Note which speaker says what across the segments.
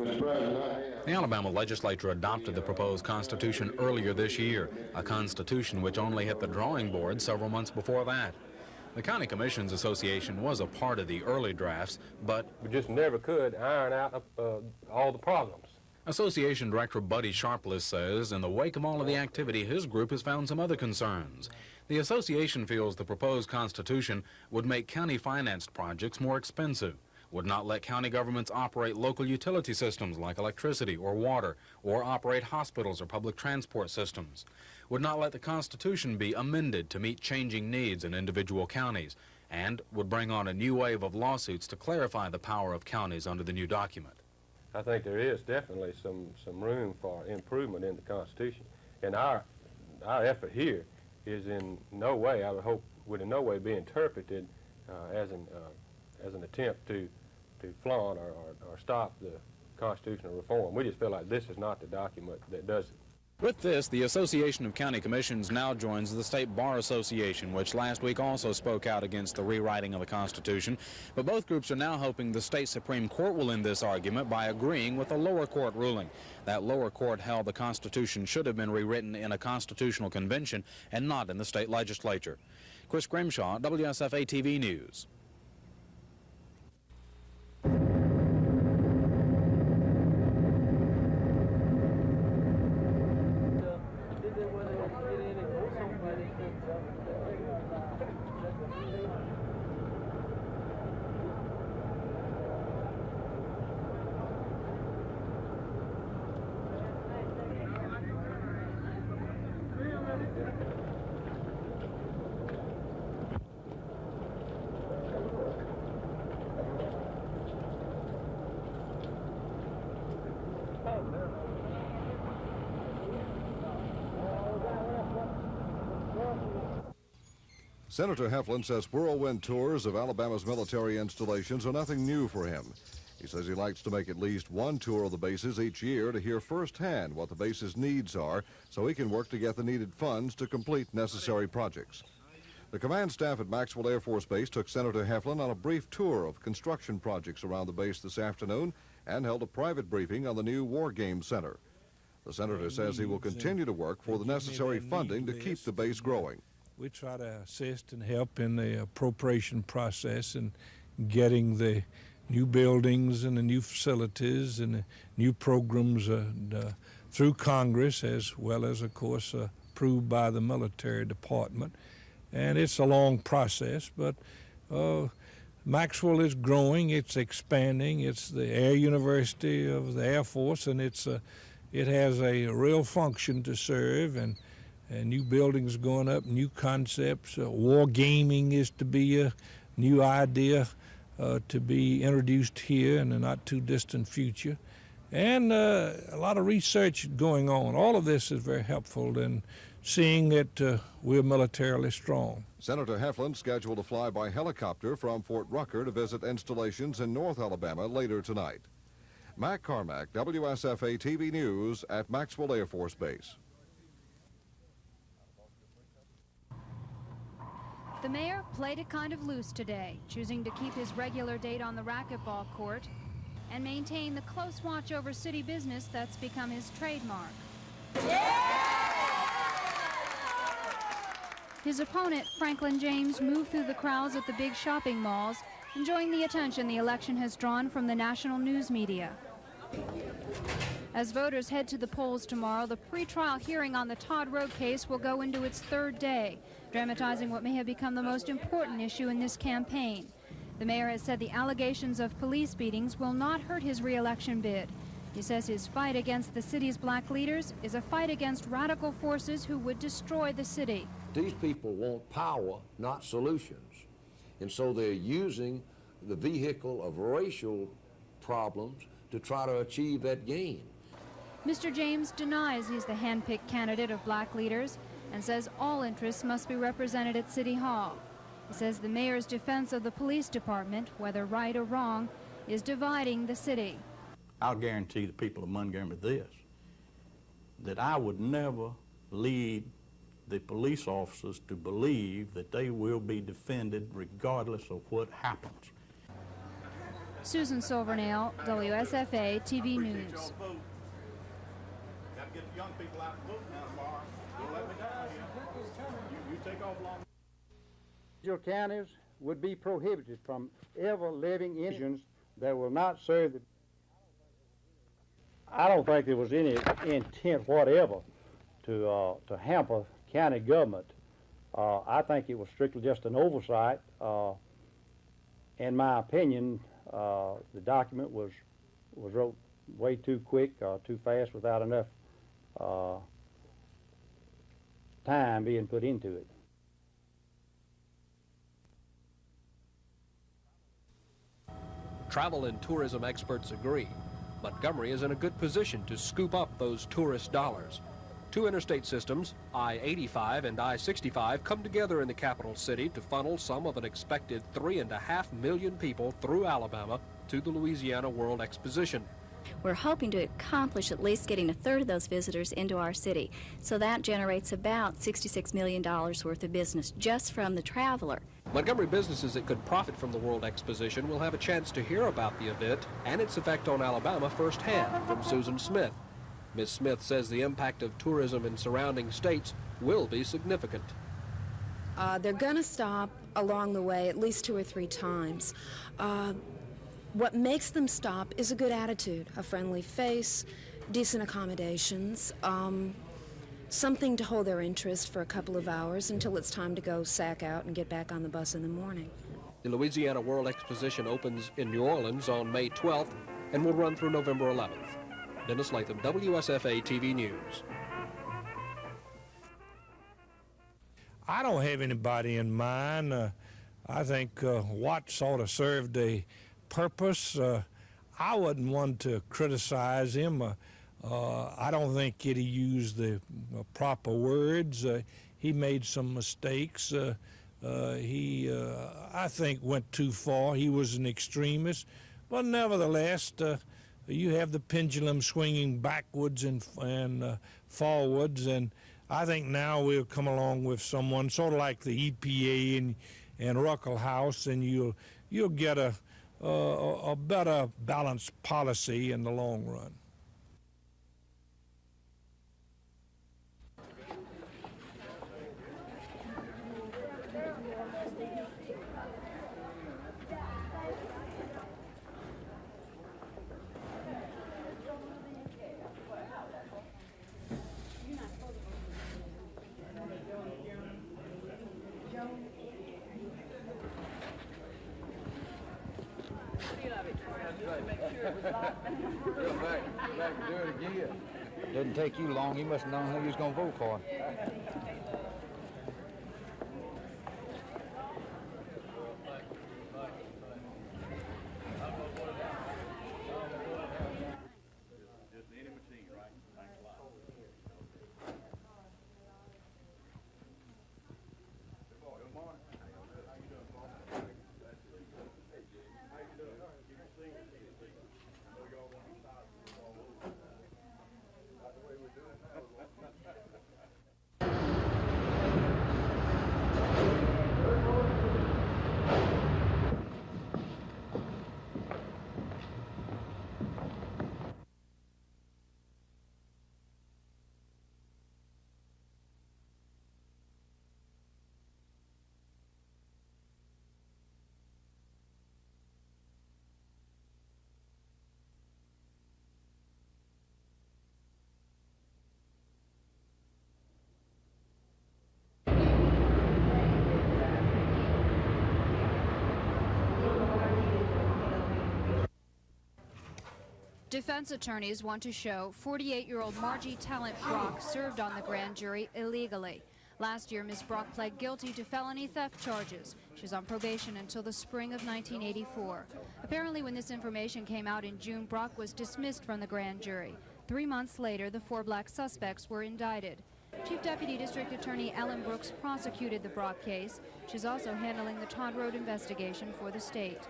Speaker 1: The Alabama legislature adopted the proposed Constitution earlier this year, a Constitution which only hit the drawing board several months before that. The County Commissions Association was a part of the early drafts, but
Speaker 2: we just never could iron out all the problems.
Speaker 1: Association Director Buddy Sharpless says in the wake of all of the activity, his group has found some other concerns. The association feels the proposed Constitution would make county-financed projects more expensive, would not let county governments operate local utility systems like electricity or water, or operate hospitals or public transport systems, would not let the Constitution be amended to meet changing needs in individual counties, and would bring on a new wave of lawsuits to clarify the power of counties under the new document.
Speaker 2: I think there is definitely some room for improvement in the Constitution, and our effort here is in no way, I would hope, would in no way be interpreted as an attempt to flaunt or stop the constitutional reform. We just feel like this is not the document that does it.
Speaker 1: With this, the Association of County Commissions now joins the State Bar Association, which last week also spoke out against the rewriting of the Constitution. But both groups are now hoping the state Supreme Court will end this argument by agreeing with the lower court ruling. That lower court held the Constitution should have been rewritten in a constitutional convention and not in the state legislature. Chris Grimshaw, WSFA TV News.
Speaker 3: Senator Heflin says whirlwind tours of Alabama's military installations are nothing new for him. He says he likes to make at least one tour of the bases each year to hear firsthand what the base's needs are so he can work to get the needed funds to complete necessary projects. The command staff at Maxwell Air Force Base took Senator Heflin on a brief tour of construction projects around the base this afternoon and held a private briefing on the new War Games Center. The senator says he will continue to work for the necessary funding to keep the base growing.
Speaker 4: We try to assist and help in the appropriation process and getting the new buildings and the new facilities and the new programs through Congress, as well as, of course, approved by the military department. And it's a long process, but Maxwell is growing, it's expanding. It's the Air University of the Air Force, and it has a real function to serve, and new buildings going up, new concepts. War gaming is to be a new idea to be introduced here in the not too distant future. And a lot of research going on. All of this is very helpful in seeing that we're militarily strong.
Speaker 3: Senator Heflin scheduled to fly by helicopter from Fort Rucker to visit installations in North Alabama later tonight. Mac Carmack, WSFA TV News at Maxwell Air Force Base.
Speaker 5: The mayor played it kind of loose today, choosing to keep his regular date on the racquetball court and maintain the close watch over city business that's become his trademark. His opponent, Franklin James, moved through the crowds at the big shopping malls, enjoying the attention the election has drawn from the national news media. As voters head to the polls tomorrow, the pretrial hearing on the Todd Road case will go into its third day, dramatizing what may have become the most important issue in this campaign. The mayor has said the allegations of police beatings will not hurt his re-election bid. He says his fight against the city's black leaders is a fight against radical forces who would destroy the city.
Speaker 6: These people want power, not solutions. And so they're using the vehicle of racial problems to try to achieve that gain.
Speaker 5: Mr. James denies he's the hand-picked candidate of black leaders and says all interests must be represented at City Hall. He says the mayor's defense of the police department, whether right or wrong, is dividing the city.
Speaker 7: I'll guarantee the people of Montgomery this, that I would never lead the police officers to believe that they will be defended regardless of what happens.
Speaker 5: Susan Silvernail, WSFA TV News.
Speaker 8: Individual counties would be prohibited from ever levying engines that will not serve the... I don't think there was any intent whatever to hamper county government. I think it was strictly just an oversight. In my opinion, the document was wrote way too quick, too fast, without enough time being put into it.
Speaker 9: Travel and tourism experts agree. Montgomery is in a good position to scoop up those tourist dollars. Two interstate systems, I-85 and I-65, come together in the capital city to funnel some of an expected 3.5 million people through Alabama to the Louisiana World Exposition.
Speaker 10: We're hoping to accomplish at least getting a third of those visitors into our city. So that generates about $66 million worth of business just from the traveler.
Speaker 9: Montgomery businesses that could profit from the World Exposition will have a chance to hear about the event and its effect on Alabama firsthand from Susan Smith. Ms. Smith says the impact of tourism in surrounding states will be significant.
Speaker 11: They're going to stop along the way at least 2 or 3 times. What makes them stop is a good attitude, a friendly face, decent accommodations, something to hold their interest for a couple of hours until it's time to go sack out and get back on the bus in the morning.
Speaker 9: The Louisiana World Exposition opens in New Orleans on May 12th and will run through November 11th. Dennis Latham, WSFA TV News.
Speaker 4: I don't have anybody in mind. I think Watts ought to serve the purpose. I wouldn't want to criticize him. I don't think that he used the proper words. He made some mistakes. He, I think, went too far. He was an extremist. But nevertheless, you have the pendulum swinging backwards and forwards, and I think now we'll come along with someone sort of like the EPA and Ruckelhaus, and you'll get a better balanced policy in the long run.
Speaker 8: Didn't take you long. You must have known who you was going to vote for.
Speaker 5: Defense attorneys want to show 48-year-old Margie Talent Brock served on the grand jury illegally. Last year, Ms. Brock pled guilty to felony theft charges. She's on probation until the spring of 1984. Apparently, when this information came out in June, Brock was dismissed from the grand jury. 3 months later, the 4 black suspects were indicted. Chief Deputy District Attorney Ellen Brooks prosecuted the Brock case. She's also handling the Todd Road investigation for the state.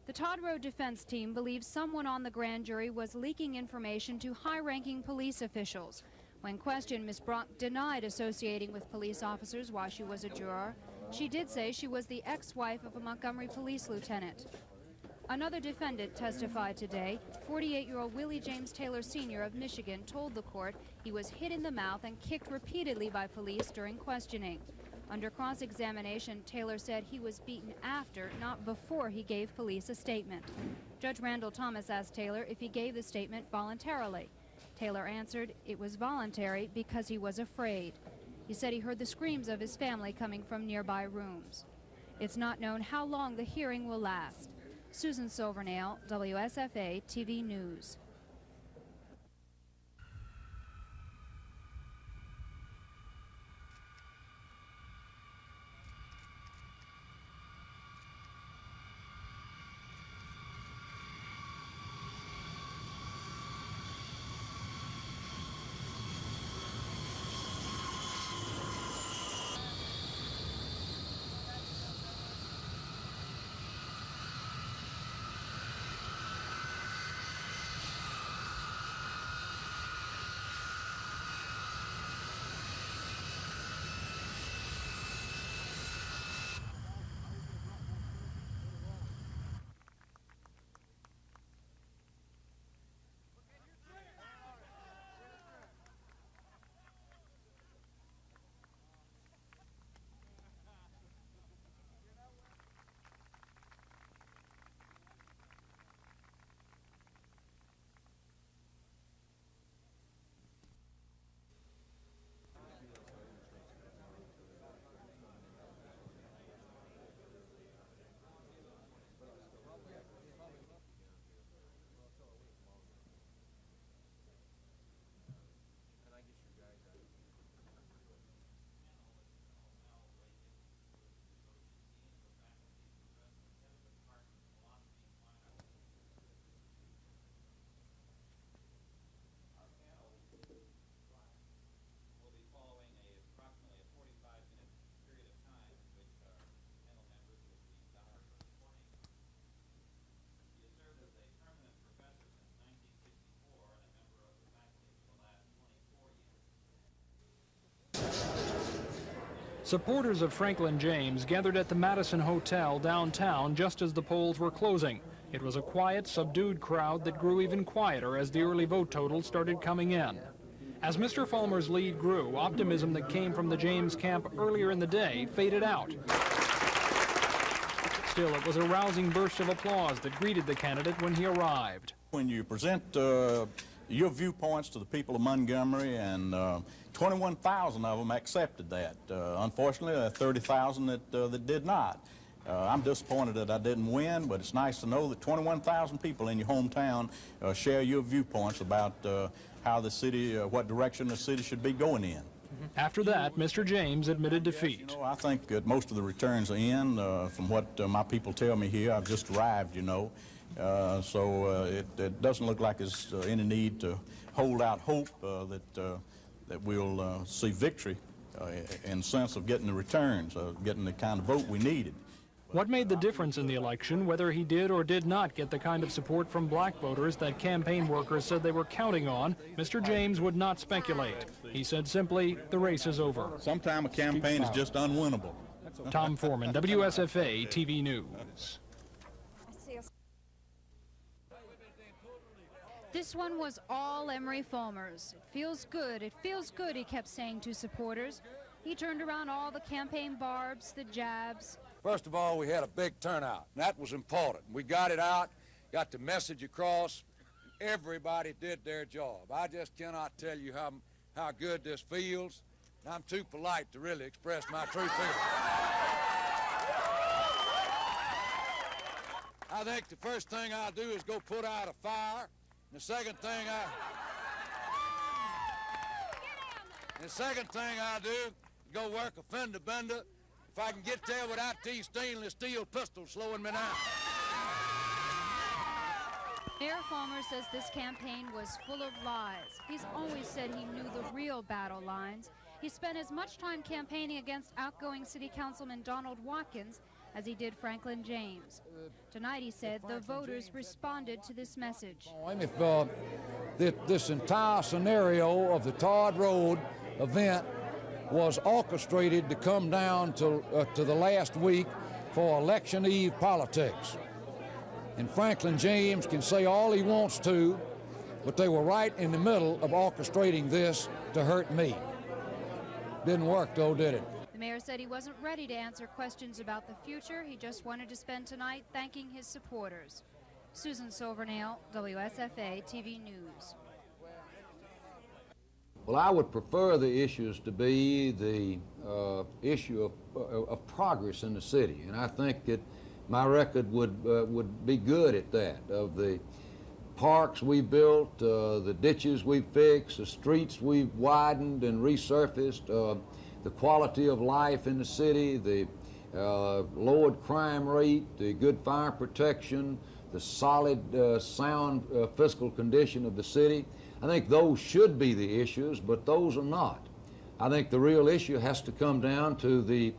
Speaker 5: The Todd Road defense team believes someone on the grand jury was leaking information to high-ranking police officials. When questioned, Ms. Brock denied associating with police officers while she was a juror. She did say she was the ex-wife of a Montgomery police lieutenant. Another defendant testified today. 48-year-old Willie James Taylor Sr. of Michigan told the court he was hit in the mouth and kicked repeatedly by police during questioning. Under cross-examination, Taylor said he was beaten after, not before, he gave police a statement. Judge Randall Thomas asked Taylor if he gave the statement voluntarily. Taylor answered it was voluntary because he was afraid. He said he heard the screams of his family coming from nearby rooms. It's not known how long the hearing will last. Susan Silvernail, WSFA TV News.
Speaker 9: Supporters of Franklin James gathered at the Madison Hotel downtown just as the polls were closing. It was a quiet, subdued crowd that grew even quieter as the early vote totals started coming in. As Mr. Fulmer's lead grew, optimism that came from the James camp earlier in the day faded out. Still, it was a rousing burst of applause that greeted the candidate when he arrived.
Speaker 7: When you present your viewpoints to the people of Montgomery, and 21,000 of them accepted that. Unfortunately, 30,000 that did not. I'm disappointed that I didn't win, but it's nice to know that 21,000 people in your hometown share your viewpoints about how the city, what direction the city should be going in.
Speaker 9: After that, Mr. James admitted defeat.
Speaker 7: You know, I think that most of the returns are in. From what my people tell me here, I've just arrived, you know. So it doesn't look like there's any need to hold out hope that we'll see victory in the sense of getting the returns, getting the kind of vote we needed.
Speaker 9: What made the difference in the election, whether he did or did not get the kind of support from black voters that campaign workers said they were counting on, Mr. James would not speculate. He said simply, the race is over.
Speaker 7: Sometimes a campaign is just unwinnable.
Speaker 9: Tom Foreman, WSFA TV News.
Speaker 5: This one was all Emery Fulmer's. It feels good, he kept saying to supporters. He turned around all the campaign barbs, the jabs.
Speaker 12: First of all, we had a big turnout, and that was important. We got it out, got the message across. Everybody did their job. I just cannot tell you how good this feels. I'm too polite to really express my true feelings. I think the first thing I'll do is go put out a fire. And the second thing I'll do, go work a fender bender. If I can get there without these stainless steel pistols slowing me down.
Speaker 5: Mayor Fulmer says this campaign was full of lies. He's always said he knew the real battle lines. He spent as much time campaigning against outgoing City Councilman Donald Watkins as he did Franklin James. Tonight, he said, the voters responded to this message.
Speaker 12: If this entire scenario of the Todd Road event was orchestrated to come down to the last week for election eve politics. And Franklin James can say all he wants to, but they were right in the middle of orchestrating this to hurt me. Didn't work though, did it?
Speaker 5: The mayor said he wasn't ready to answer questions about the future. He just wanted to spend tonight thanking his supporters. Susan Silvernail, WSFA TV News.
Speaker 6: Well, I would prefer the issues to be the issue of progress in the city, and I think that my record would be good at that. Of the parks we built, the ditches we fixed, the streets we've widened and resurfaced, the quality of life in the city, the lowered crime rate, the good fire protection, the solid, sound fiscal condition of the city. I think those should be the issues, but those are not. I think the real issue has to come down to the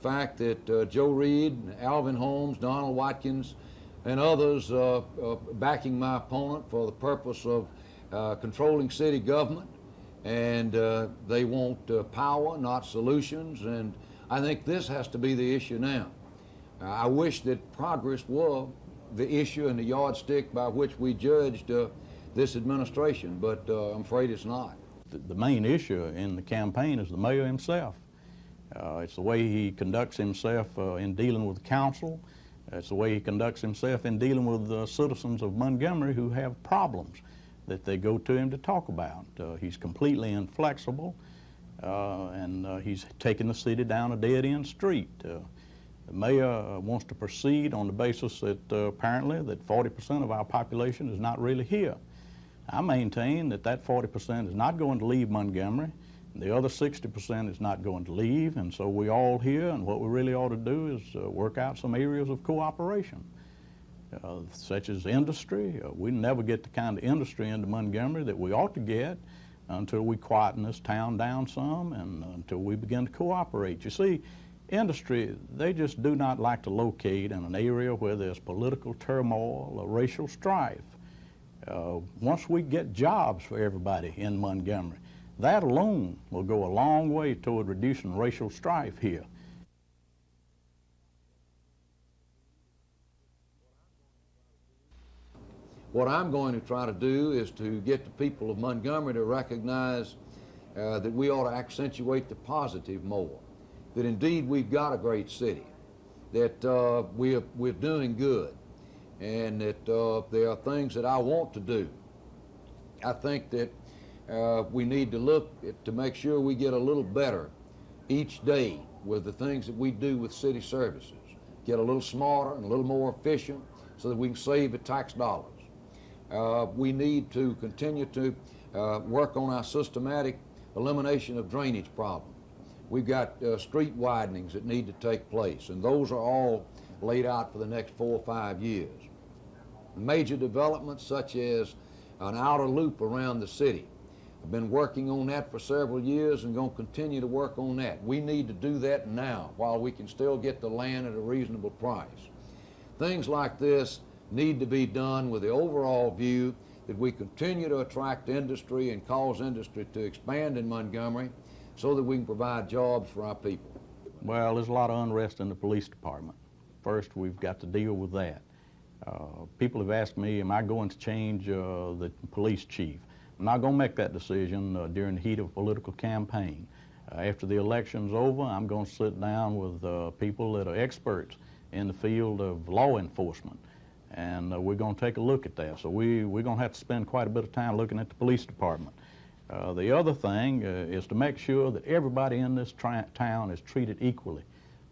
Speaker 6: fact that Joe Reed, Alvin Holmes, Donald Watkins, and others backing my opponent for the purpose of controlling city government, and they want power, not solutions, and I think this has to be the issue now. I wish that progress were the issue and the yardstick by which we judged this administration, but I'm afraid it's not.
Speaker 7: The main issue in the campaign is the mayor himself. It's the way he conducts himself in dealing with the council. It's the way he conducts himself in dealing with the citizens of Montgomery who have problems that they go to him to talk about. He's completely inflexible, and he's taking the city down a dead-end street. The mayor wants to proceed on the basis that apparently that 40% of our population is not really here. I maintain that that 40% is not going to leave Montgomery, and the other 60% is not going to leave, and so we all here, and what we really ought to do is work out some areas of cooperation, such as industry. We never get the kind of industry into Montgomery that we ought to get until we quieten this town down some and until we begin to cooperate. You see, industry, they just do not like to locate in an area where there's political turmoil or racial strife. Once we get jobs for everybody in Montgomery, that alone will go a long way toward reducing racial strife here.
Speaker 6: What I'm going to try to do is to get the people of Montgomery to recognize that we ought to accentuate the positive more, that indeed we've got a great city, that we're doing good, and that there are things that I want to do. I think that we need to look to make sure we get a little better each day with the things that we do with city services, get a little smarter and a little more efficient so that we can save the tax dollars. We need to continue to work on our systematic elimination of drainage problems. We've got street widenings that need to take place, and those are all laid out for the next 4 or 5 years. Major developments such as an outer loop around the city. I've been working on that for several years and going to continue to work on that. We need to do that now while we can still get the land at a reasonable price. Things like this need to be done with the overall view that we continue to attract industry and cause industry to expand in Montgomery so that we can provide jobs for our people.
Speaker 7: Well, there's a lot of unrest in the police department. First, we've got to deal with that. People have asked me, am I going to change the police chief? I'm not going to make that decision during the heat of a political campaign. After the election's over, I'm going to sit down with people that are experts in the field of law enforcement, and we're going to take a look at that. So we're going to have to spend quite a bit of time looking at the police department. The other thing is to make sure that everybody in this town is treated equally,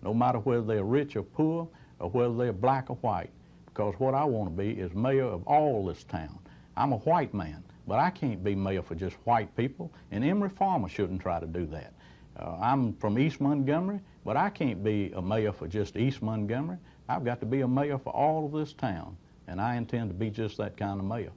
Speaker 7: no matter whether they're rich or poor or whether they're black or white, because what I want to be is mayor of all this town. I'm a white man, but I can't be mayor for just white people, and Emory Farmer shouldn't try to do that. I'm from East Montgomery, but I can't be a mayor for just East Montgomery. I've got to be a mayor for all of this town, and I intend to be just that kind of mayor.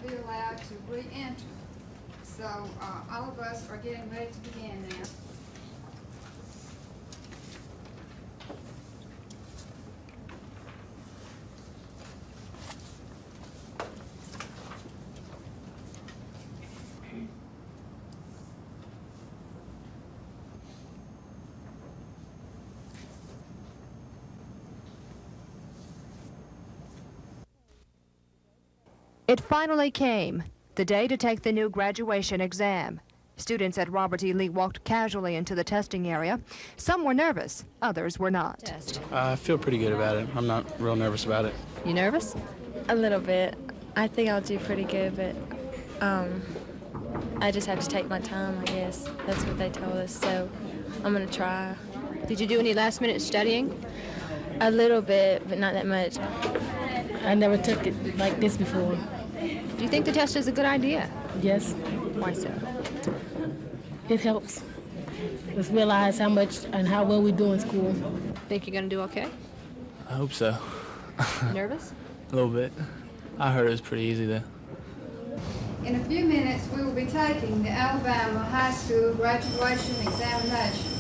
Speaker 5: Be allowed to re-enter. So all of us are getting ready to begin now.
Speaker 13: It finally came, the day to take the new graduation exam. Students at Robert E. Lee walked casually into the testing area. Some were nervous, others were not.
Speaker 14: I feel pretty good about it. I'm not real nervous about it.
Speaker 13: You nervous?
Speaker 15: A little bit. I think I'll do pretty good, but I just have to take my time, I guess. That's what they told us, so I'm going to try.
Speaker 13: Did you do any last-minute studying?
Speaker 15: A little bit, but not that much.
Speaker 16: I never took it like this before.
Speaker 13: Do you think the test is a good idea?
Speaker 16: Yes.
Speaker 13: Why so?
Speaker 16: It helps us realize how much and how well we do in school.
Speaker 13: Think you're going to do okay?
Speaker 14: I hope so.
Speaker 13: Nervous?
Speaker 14: A little bit. I heard it was pretty easy though.
Speaker 5: In a few minutes, we will be taking the Alabama High School graduation examination.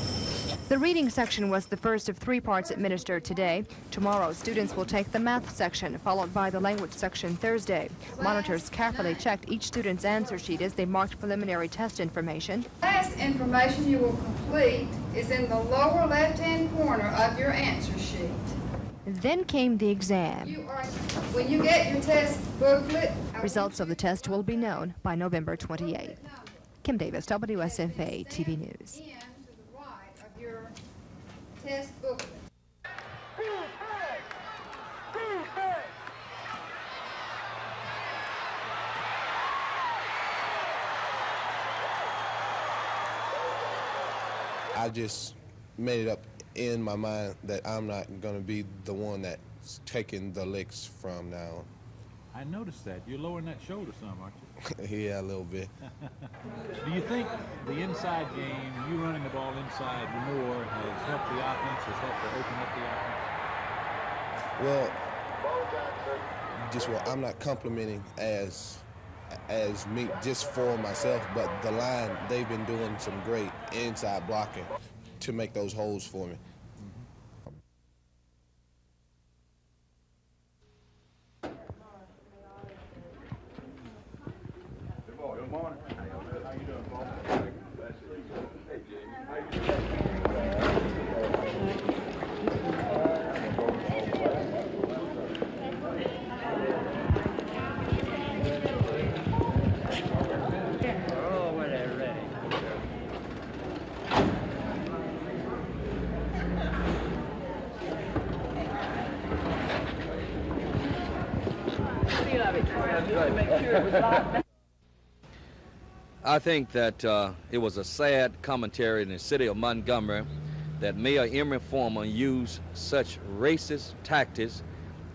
Speaker 13: The reading section was the first of 3 parts administered today. Tomorrow, students will take the math section, followed by the language section Thursday. Monitors carefully checked each student's answer sheet as they marked preliminary test information.
Speaker 5: Last information you will complete is in the lower left-hand corner of your answer sheet.
Speaker 13: Then came the exam.
Speaker 5: When you get your test booklet,
Speaker 13: Results of the test will be known by November 28th. Kim Davis, WSFA TV News.
Speaker 5: your test booklet.
Speaker 17: I just made it up in my mind that I'm not going to be the one that's taking the licks from now on.
Speaker 18: I noticed that. You're lowering that shoulder some, aren't you?
Speaker 17: Yeah, a little bit.
Speaker 18: Do you think the inside game, you running the ball inside more, has helped the offense, has helped to open up the offense?
Speaker 17: Well, I'm not complimenting as me just for myself, but the line, they've been doing some great inside blocking to make those holes for me.
Speaker 18: Good morning. How you doing, Paul? Hey, Jamie. How you doing?
Speaker 19: I think that it was a sad commentary in the city of Montgomery that Mayor Emory Former used such racist tactics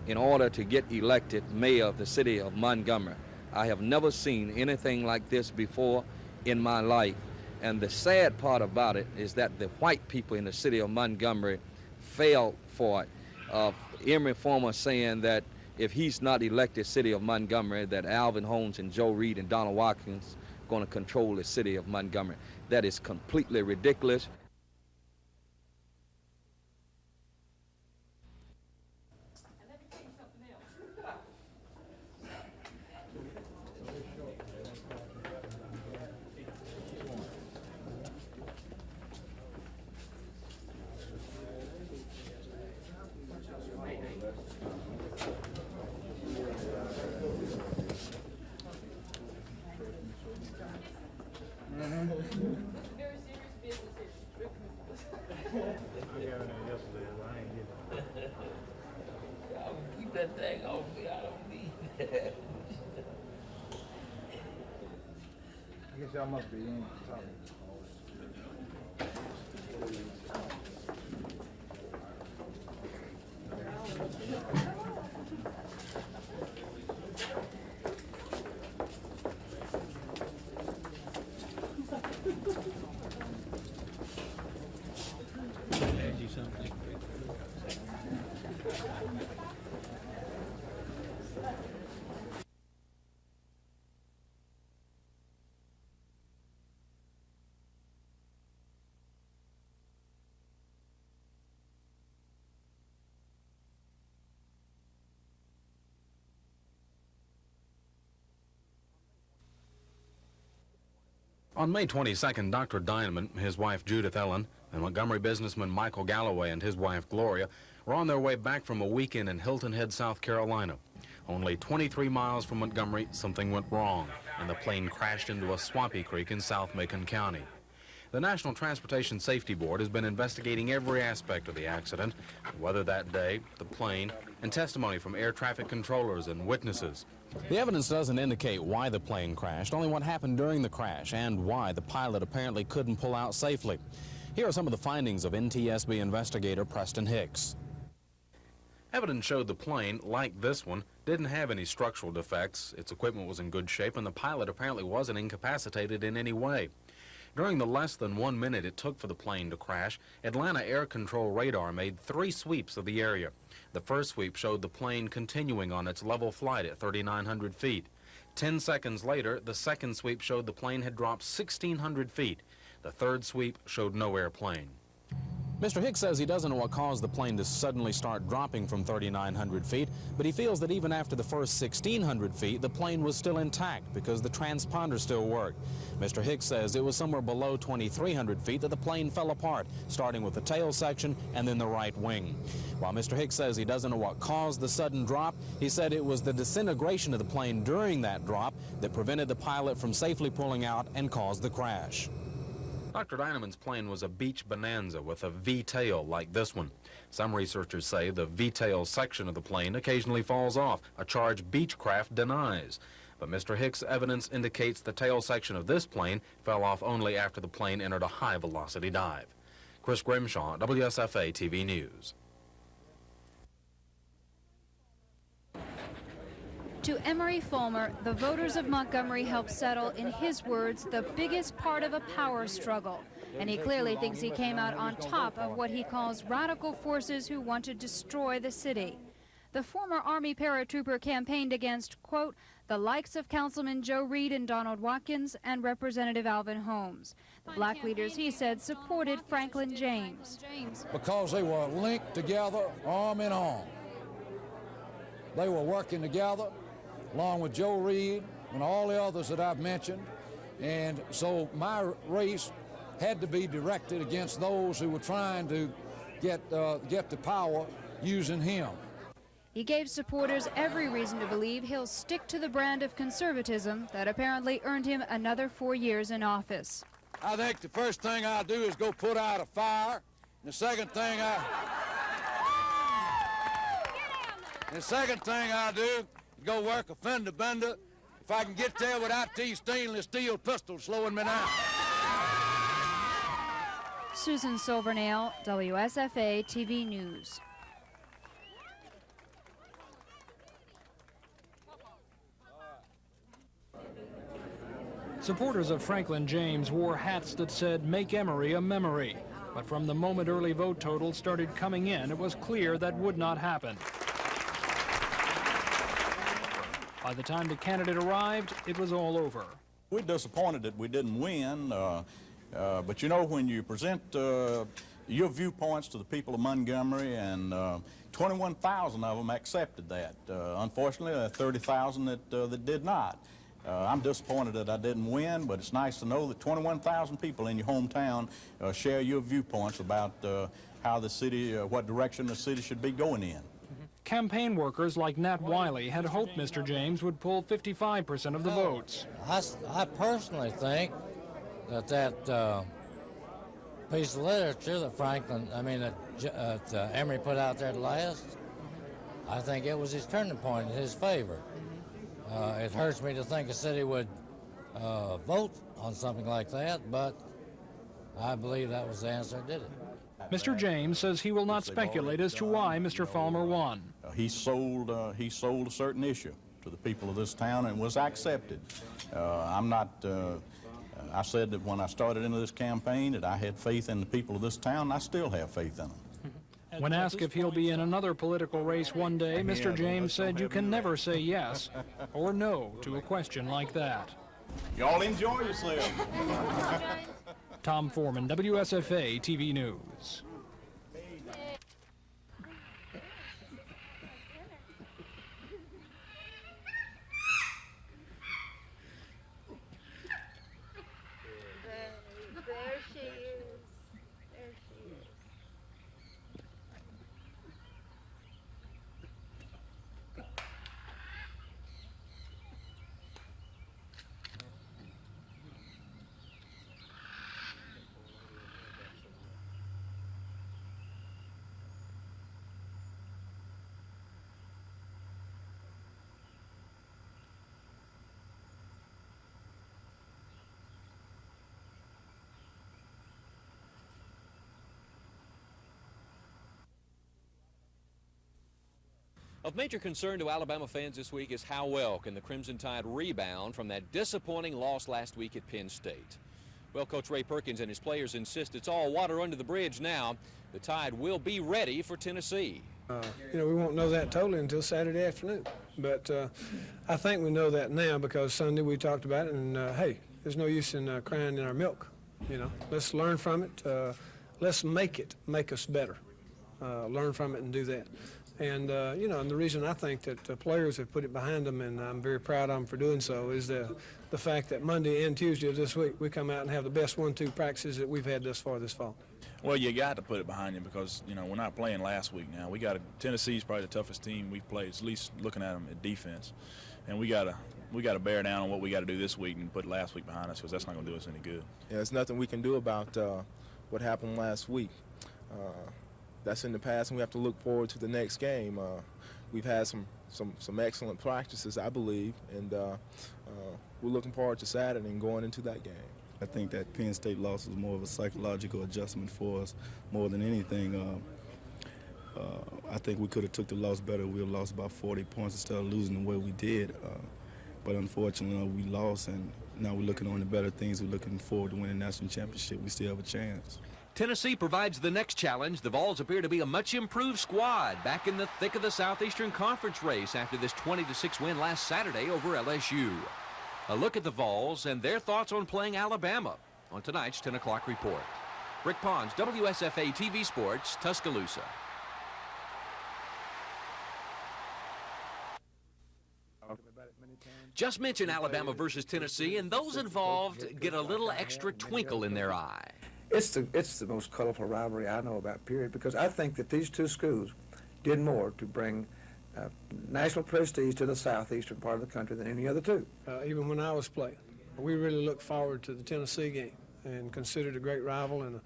Speaker 19: in order to get elected mayor of the city of Montgomery. I have never seen anything like this before in my life. And the sad part about it is that the white people in the city of Montgomery fell for it. Emory Former saying that if he's not elected city of Montgomery, that Alvin Holmes and Joe Reed and Donald Watkins going to control the city of Montgomery. That is completely ridiculous.
Speaker 20: Keep that thing off me. I don't need that.
Speaker 21: I guess y'all must be in talking.
Speaker 1: On May 22nd, Dr. Diamond, his wife Judith Ellen, and Montgomery businessman Michael Galloway and his wife Gloria were on their way back from a weekend in Hilton Head, South Carolina. Only 23 miles from Montgomery, something went wrong, and the plane crashed into a swampy creek in South Macon County. The National Transportation Safety Board has been investigating every aspect of the accident, the weather that day, the plane, and testimony from air traffic controllers and witnesses. The evidence doesn't indicate why the plane crashed, only what happened during the crash and why the pilot apparently couldn't pull out safely. Here are some of the findings of NTSB investigator Preston Hicks. Evidence showed the plane, like this one, didn't have any structural defects. Its equipment was in good shape, and the pilot apparently wasn't incapacitated in any way. During the less than 1 minute it took for the plane to crash, Atlanta Air Control radar made 3 sweeps of the area. The first sweep showed the plane continuing on its level flight at 3,900 feet. 10 seconds later, the second sweep showed the plane had dropped 1,600 feet. The third sweep showed no airplane. Mr. Hicks says he doesn't know what caused the plane to suddenly start dropping from 3,900 feet, but he feels that even after the first 1,600 feet, the plane was still intact because the transponder still worked. Mr. Hicks says it was somewhere below 2,300 feet that the plane fell apart, starting with the tail section and then the right wing. While Mr. Hicks says he doesn't know what caused the sudden drop, he said it was the disintegration of the plane during that drop that prevented the pilot from safely pulling out and caused the crash. Dr. Dynaman's plane was a Beech Bonanza with a V-tail like this one. Some researchers say the V-tail section of the plane occasionally falls off, a charge Beechcraft denies. But Mr. Hicks' evidence indicates the tail section of this plane fell off only after the plane entered a high-velocity dive. Chris Grimshaw, WSFA TV News.
Speaker 5: To Emery Fulmer, the voters of Montgomery helped settle, in his words, the biggest part of a power struggle. And he clearly thinks he came out on top of what he calls radical forces who want to destroy the city. The former Army paratrooper campaigned against, quote, the likes of Councilman Joe Reed and Donald Watkins and Representative Alvin Holmes. The black leaders, he said, supported Franklin James.
Speaker 12: Because they were linked together, arm in arm. They were working together, along with Joe Reed and all the others that I've mentioned. And so my race had to be directed against those who were trying to get the power using him.
Speaker 5: He gave supporters every reason to believe he'll stick to the brand of conservatism that apparently earned him another 4 years in office.
Speaker 12: I think the first thing I do is go put out a fire. And the second thing I do is go work a fender bender. If I can get there without these stainless steel pistols slowing me down.
Speaker 5: Susan Silvernail, WSFA TV News.
Speaker 9: Supporters of Franklin James wore hats that said, "Make Emory a memory." But from the moment early vote totals started coming in, it was clear that would not happen. By the time the candidate arrived, it was all over.
Speaker 7: We're disappointed that we didn't win, but you know, when you present your viewpoints to the people of Montgomery, and 21,000 of them accepted that. Unfortunately, 30,000 that did not. I'm disappointed that I didn't win, but it's nice to know that 21,000 people in your hometown share your viewpoints about how the city, what direction the city should be going in.
Speaker 9: Campaign workers like Nat Wiley had hoped Mr. James would pull 55% of the votes.
Speaker 2: I personally think that piece of literature that Emory put out there last, I think it was his turning point in his favor. It hurts me to think a city would vote on something like that, but I believe that was the answer that did it.
Speaker 9: Mr. James says he will not speculate as to why Mr. Fulmer won.
Speaker 7: He sold a certain issue to the people of this town and was accepted. I said that when I started into this campaign that I had faith in the people of this town, and I still have faith in them.
Speaker 9: When asked if he'll be in another political race one day, Mr. James said you can never say yes or no to a question like that.
Speaker 7: Y'all enjoy yourself.
Speaker 9: Tom Foreman, WSFA TV News.
Speaker 22: There she is. There she is.
Speaker 3: Of major concern to Alabama fans this week is how well can the Crimson Tide rebound from that disappointing loss last week at Penn State. Well, Coach Ray Perkins and his players insist it's all water under the bridge now. The Tide will be ready for Tennessee.
Speaker 10: We won't know that totally until Saturday afternoon. But I think we know that now because Sunday we talked about it, and hey, there's no use in crying in our milk. Let's learn from it. Let's make us better. Learn from it and do that. And, and the reason I think that players have put it behind them, and I'm very proud of them for doing so, is the fact that Monday and Tuesday of this week, we come out and have the best 1-2 practices that we've had thus far this fall.
Speaker 23: Well, you got to put it behind you because, we're not playing last week now. Tennessee's probably the toughest team we've played, at least looking at them at defense. And we got to bear down on what we got to do this week and put last week behind us because that's not going to do us any good.
Speaker 17: Yeah, there's nothing we can do about what happened last week. That's in the past, and we have to look forward to the next game. We've had some excellent practices, I believe, and we're looking forward to Saturday and going into that game.
Speaker 24: I think that Penn State loss was more of a psychological adjustment for us more than anything. I think we could have took the loss better. We would have lost about 40 points instead of losing the way we did. But unfortunately, we lost, and now we're looking on the better things. We're looking forward to winning the national championship. We still have a chance.
Speaker 3: Tennessee provides the next challenge. The Vols appear to be a much improved squad back in the thick of the Southeastern Conference race after this 20-6 win last Saturday over LSU. A look at the Vols and their thoughts on playing Alabama on tonight's 10 o'clock report. Rick Pons, WSFA TV Sports, Tuscaloosa. Just mention Alabama versus Tennessee, and those involved get a little extra twinkle in their eye.
Speaker 21: It's the most colorful rivalry I know about, period, because I think that these two schools did more to bring national prestige to the southeastern part of the country than any other two.
Speaker 10: Even when I was playing, we really looked forward to the Tennessee game and considered a great rival and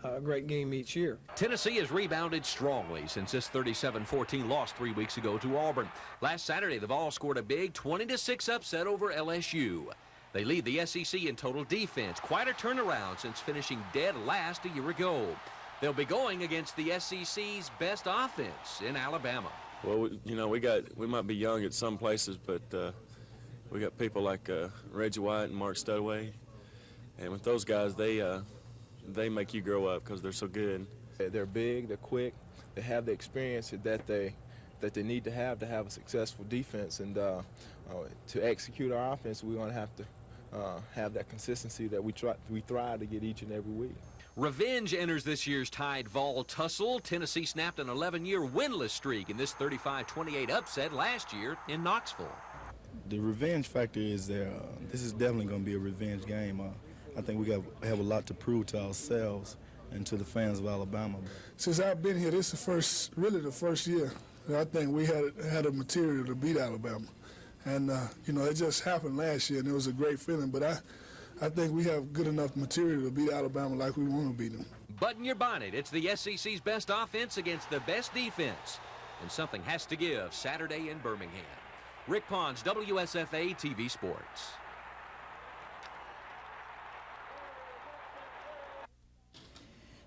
Speaker 10: a great game each year.
Speaker 3: Tennessee has rebounded strongly since this 37-14 loss 3 weeks ago to Auburn. Last Saturday, the Vols scored a big 20-6 upset over LSU. They lead the SEC in total defense. Quite a turnaround since finishing dead last a year ago. They'll be going against the SEC's best offense in Alabama.
Speaker 25: Well, we might be young at some places, but we got people like Reggie White and Mark Studway. And with those guys, they make you grow up because they're so good.
Speaker 17: They're big, they're quick, they have the experience that they need to have a successful defense. And to execute our offense, we're going to have to have that consistency that we try to get each and every week.
Speaker 3: Revenge enters this year's Tide Vol tussle. Tennessee snapped an 11-year winless streak in this 35-28 upset last year in Knoxville.
Speaker 24: The revenge factor is there. This is definitely going to be a revenge game. I think we have a lot to prove to ourselves and to the fans of Alabama.
Speaker 26: Since I've been here, this is the first year that I think we had a material to beat Alabama. And, it just happened last year, and it was a great feeling. But I think we have good enough material to beat Alabama like we want to beat them.
Speaker 3: Button your bonnet. It's the SEC's best offense against the best defense. And something has to give Saturday in Birmingham. Rick Pons, WSFA TV Sports.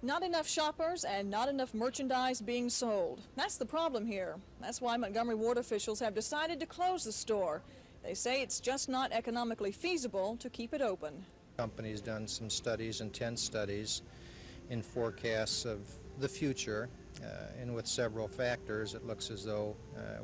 Speaker 27: Not enough shoppers and not enough merchandise being sold. That's the problem here. That's why Montgomery Ward officials have decided to close the store. They say it's just not economically feasible to keep it open.
Speaker 28: The company's done some studies, intense studies, in forecasts of the future, and with several factors, it looks as though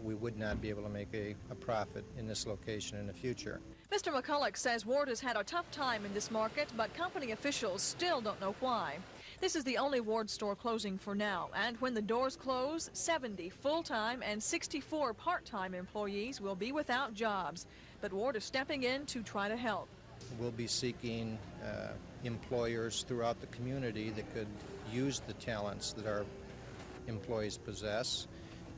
Speaker 28: we would not be able to make a profit in this location in the future.
Speaker 27: Mr. McCulloch says Ward has had a tough time in this market, but company officials still don't know why. This is the only Ward store closing for now, and when the doors close, 70 full-time and 64 part-time employees will be without jobs. But Ward is stepping in to try to help.
Speaker 28: We'll be seeking employers throughout the community that could use the talents that our employees possess.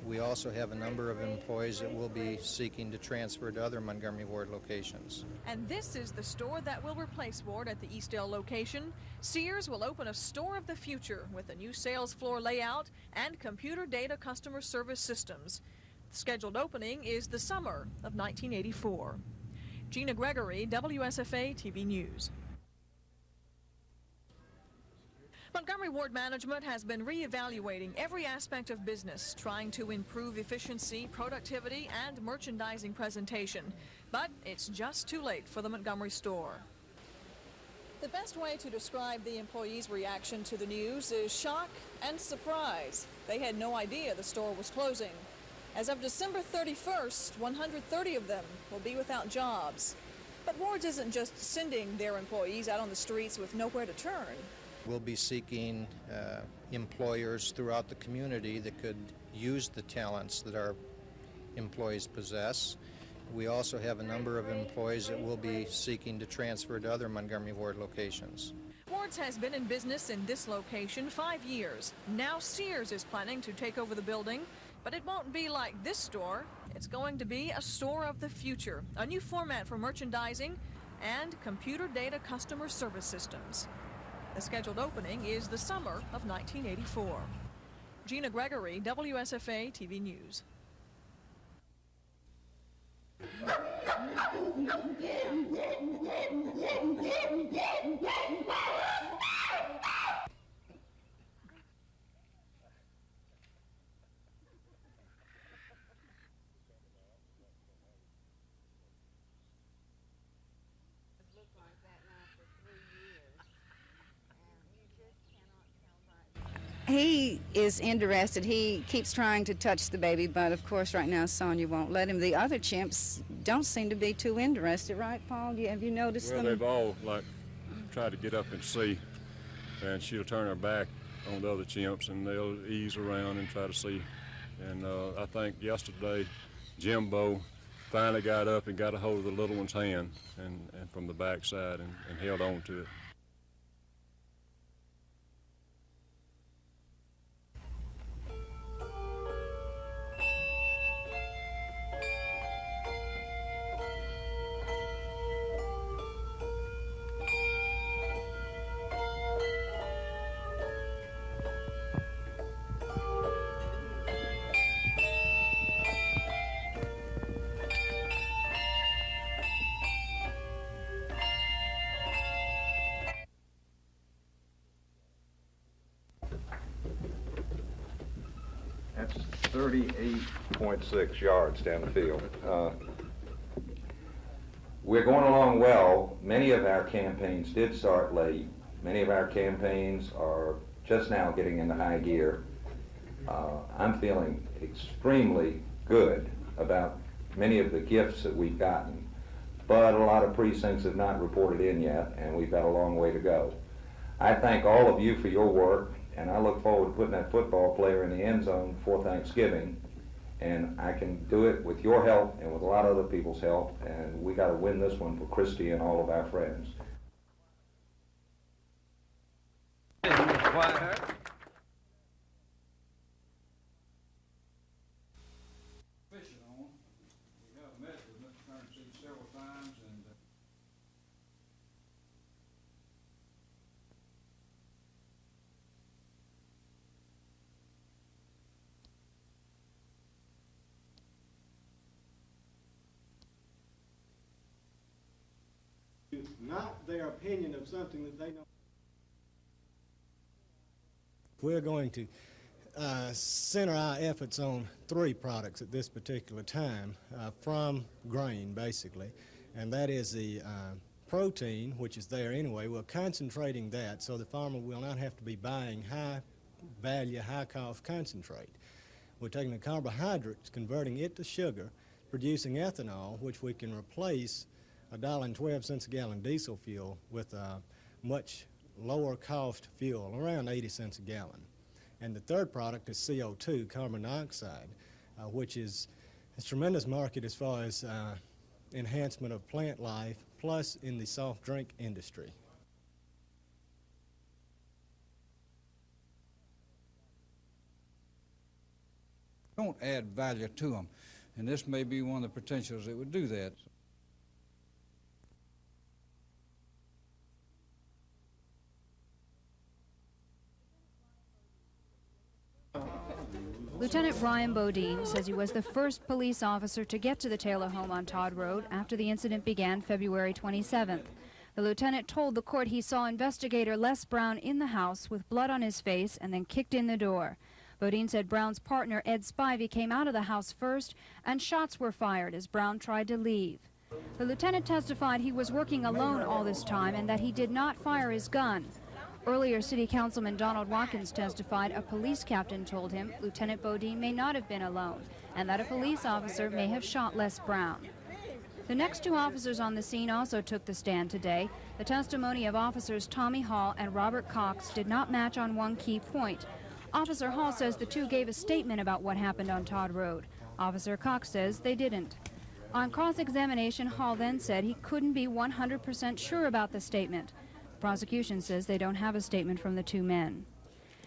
Speaker 28: We also have a number of employees that will be seeking to transfer to other Montgomery Ward locations.
Speaker 27: And this is the store that will replace Ward at the Eastdale location. Sears will open a store of the future with a new sales floor layout and computer data customer service systems. The scheduled opening is the summer of 1984. Gina Gregory, WSFA TV News. Montgomery Ward management has been reevaluating every aspect of business, trying to improve efficiency, productivity, and merchandising presentation. But it's just too late for the Montgomery store. The best way to describe the employees' reaction to the news is shock and surprise. They had no idea the store was closing. As of December 31st, 130 of them will be without jobs. But Ward's isn't just sending their employees out on the streets with nowhere to turn.
Speaker 28: We'll be seeking employers throughout the community that could use the talents that our employees possess. We also have a number of employees that will be seeking to transfer to other Montgomery Ward locations.
Speaker 27: Ward's has been in business in this location 5 years. Now Sears is planning to take over the building, but it won't be like this store. It's going to be a store of the future, a new format for merchandising and computer data customer service systems. The scheduled opening is the summer of 1984. Gina Gregory, WSFA TV News.
Speaker 4: He is interested. He keeps trying to touch the baby, but of course right now Sonia won't let him. The other chimps don't seem to be too interested, right, Paul? Have you noticed them?
Speaker 6: Well, they've all, tried to get up and see, and she'll turn her back on the other chimps, and they'll ease around and try to see. And I think yesterday, Jimbo finally got up and got a hold of the little one's hand and from the back side and held on to it.
Speaker 8: That's 38.6 yards down the field. We're going along well. Many of our campaigns did start late. Many of our campaigns are just now getting into high gear. I'm feeling extremely good about many of the gifts that we've gotten, but a lot of precincts have not reported in yet, and we've got a long way to go. I thank all of you for your work, and I look forward to putting that football player in the end zone before Thanksgiving. And I can do it with your help and with a lot of other people's help, and we got to win this one for Christy and all of our friends.
Speaker 11: Quiet.
Speaker 13: Fishing on. We have met with Mr. Currency several times, and
Speaker 14: not their opinion of something that they know. We're going to center our efforts on 3 products at this particular time from grain, basically, and that is the protein, which is there anyway. We're concentrating that so the farmer will not have to be buying high-value, high-cost concentrate. We're taking the carbohydrates, converting it to sugar, producing ethanol, which we can replace $1.12 a gallon diesel fuel with a much lower cost fuel, around 80 cents a gallon. And the third product is CO2, carbon dioxide, which is a tremendous market as far as enhancement of plant life, plus in the soft drink industry.
Speaker 13: don't add value to them. And this may be one of the potentials that would do that.
Speaker 5: Lieutenant Brian Bodine says he was the first police officer to get to the Taylor home on Todd Road after the incident began February 27th. The lieutenant told the court he saw investigator Les Brown in the house with blood on his face and then kicked in the door. Bodine said Brown's partner, Ed Spivey, came out of the house first and shots were fired as Brown tried to leave. The lieutenant testified he was working alone all this time and that he did not fire his gun. Earlier, City Councilman Donald Watkins testified a police captain told him Lieutenant Bodine may not have been alone and that a police officer may have shot Les Brown. The next two officers on the scene also took the stand today. The testimony of officers Tommy Hall and Robert Cox did not match on one key point. Officer Hall says the two gave a statement about what happened on Todd Road. Officer Cox says they didn't. On cross-examination, Hall then said he couldn't be 100% sure about the statement. The prosecution says they don't have a statement from the two men.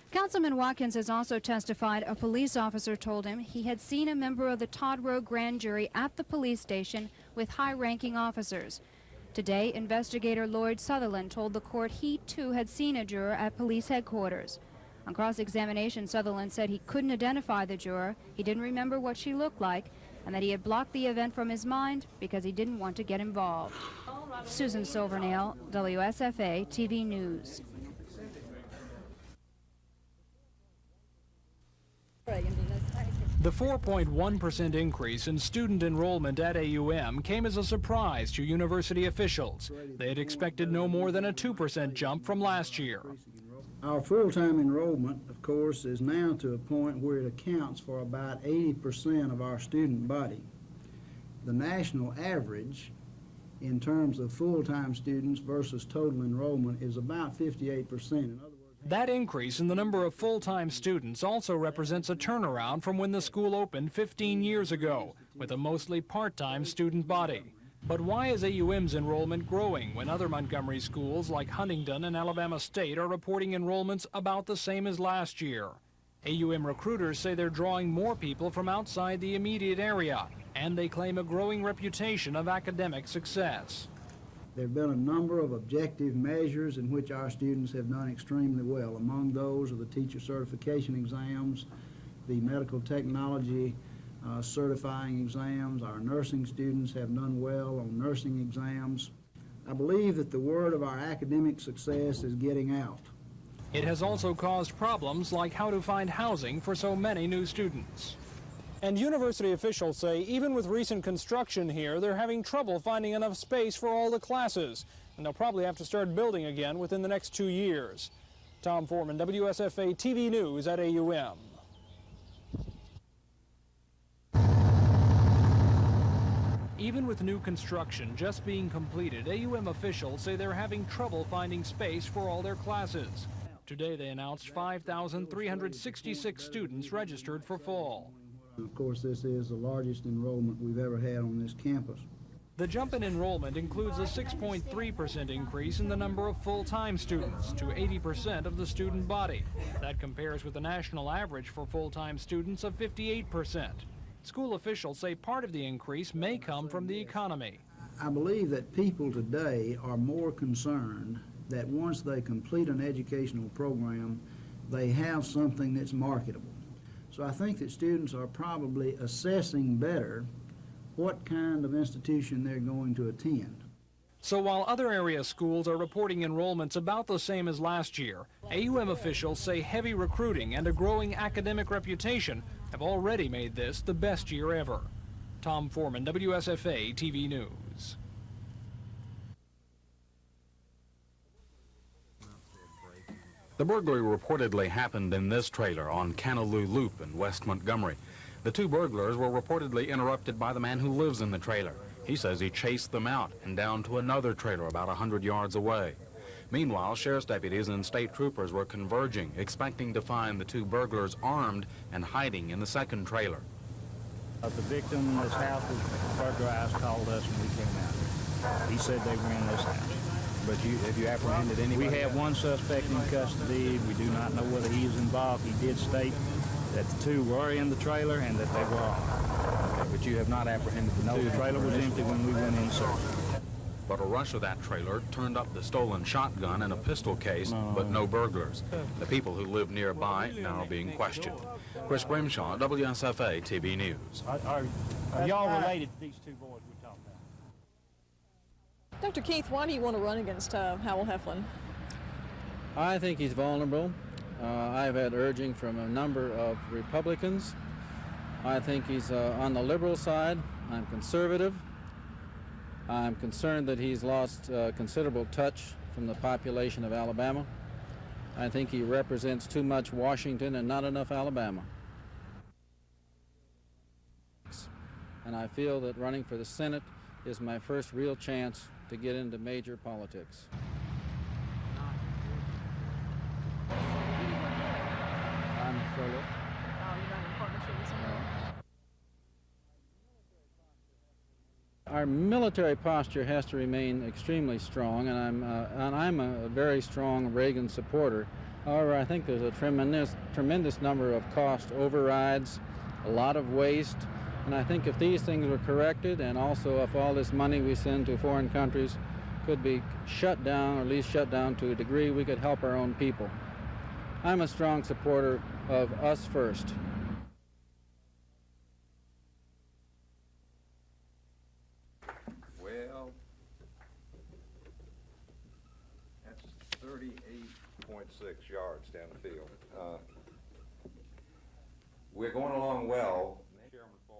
Speaker 5: Councilman Watkins has also testified a police officer told him he had seen a member of the Todd Road grand jury at the police station with high-ranking officers. Today, investigator Lloyd Sutherland told the court he too had seen a juror at police headquarters. On cross-examination, Sutherland said he couldn't identify the juror, he didn't remember what she looked like, and that he had blocked the event from his mind because he didn't want to get involved. Susan Silvernail, WSFA TV News.
Speaker 9: The 4.1% increase in student enrollment at AUM came as a surprise to university officials. They had expected no more than a 2% jump from last year.
Speaker 1: Our full-time enrollment, of course, is now to a point where it accounts for about 80% of our student body. The national average in terms of full-time students versus total enrollment is about 58%. In other words,
Speaker 9: that increase in the number of full-time students also represents a turnaround from when the school opened 15 years ago, with a mostly part-time student body. But why is AUM's enrollment growing when other Montgomery schools like Huntingdon and Alabama State are reporting enrollments about the same as last year? AUM recruiters say they're drawing more people from outside the immediate area, and they claim a growing reputation of academic success.
Speaker 1: There have been a number of objective measures in which our students have done extremely well. Among those are the teacher certification exams, the medical technology certifying exams. Our nursing students have done well on nursing exams. I believe that the word of our academic success is getting out.
Speaker 9: It has also caused problems like how to find housing for so many new students. And university officials say even with recent construction here, they're having trouble finding enough space for all the classes. And they'll probably have to start building again within the next 2 years. Tom Foreman, WSFA TV News at AUM. Even with new construction just being completed, AUM officials say they're having trouble finding space for all their classes. Today they announced 5,366 students registered for fall.
Speaker 1: Of course, this is the largest enrollment we've ever had on this campus.
Speaker 9: The jump in enrollment includes a 6.3% increase in the number of full-time students to 80% of the student body. That compares with the national average for full-time students of 58%. School officials say part of the increase may come from the economy.
Speaker 1: I believe that people today are more concerned that once they complete an educational program, they have something that's marketable. So I think that students are probably assessing better what kind of institution they're going to attend.
Speaker 9: So while other area schools are reporting enrollments about the same as last year, AUM officials say heavy recruiting and a growing academic reputation have already made this the best year ever. Tom Foreman, WSFA TV News.
Speaker 11: The burglary reportedly happened in this trailer on Canaloo Loop in West Montgomery. The two burglars were reportedly interrupted by the man who lives in the trailer. He says he chased them out and down to another trailer about 100 yards away. Meanwhile, sheriff's deputies and state troopers were converging, expecting to find the two burglars armed and hiding in the second trailer.
Speaker 12: The victim, this house was burglarized, called us when we came out. He said they were in this house.
Speaker 11: But have you apprehended anybody?
Speaker 12: We have one suspect in custody. We do not know whether he is involved. He did state that the two were in the trailer and that they were armed.
Speaker 11: Okay, but you have not apprehended the two?
Speaker 12: No, the trailer was empty when we went in search.
Speaker 11: But a rush of that trailer turned up the stolen shotgun and a pistol case, but no burglars. The people who live nearby now are being questioned. Chris Grimshaw, WSFA TV News.
Speaker 12: Are y'all related to these two boys we talked about?
Speaker 27: Dr. Keith, why do you want to run against Howell Heflin?
Speaker 2: I think he's vulnerable. I've had urging from a number of Republicans. I think he's on the liberal side. I'm conservative. I'm concerned that he's lost considerable touch from the population of Alabama. I think he represents too much Washington and not enough Alabama. And I feel that running for the Senate is my first real chance to get into major politics. I'm solo.
Speaker 27: Oh, you're not in partnership with someone else?
Speaker 2: Our military posture has to remain extremely strong, and I'm a very strong Reagan supporter. However, I think there's a tremendous number of cost overrides, a lot of waste, and I think if these things were corrected, and also if all this money we send to foreign countries could be shut down, or at least shut down to a degree, we could help our own people. I'm a strong supporter of us first.
Speaker 8: Well, that's 38.6 yards down the field. We're going along well. Chairman Farr,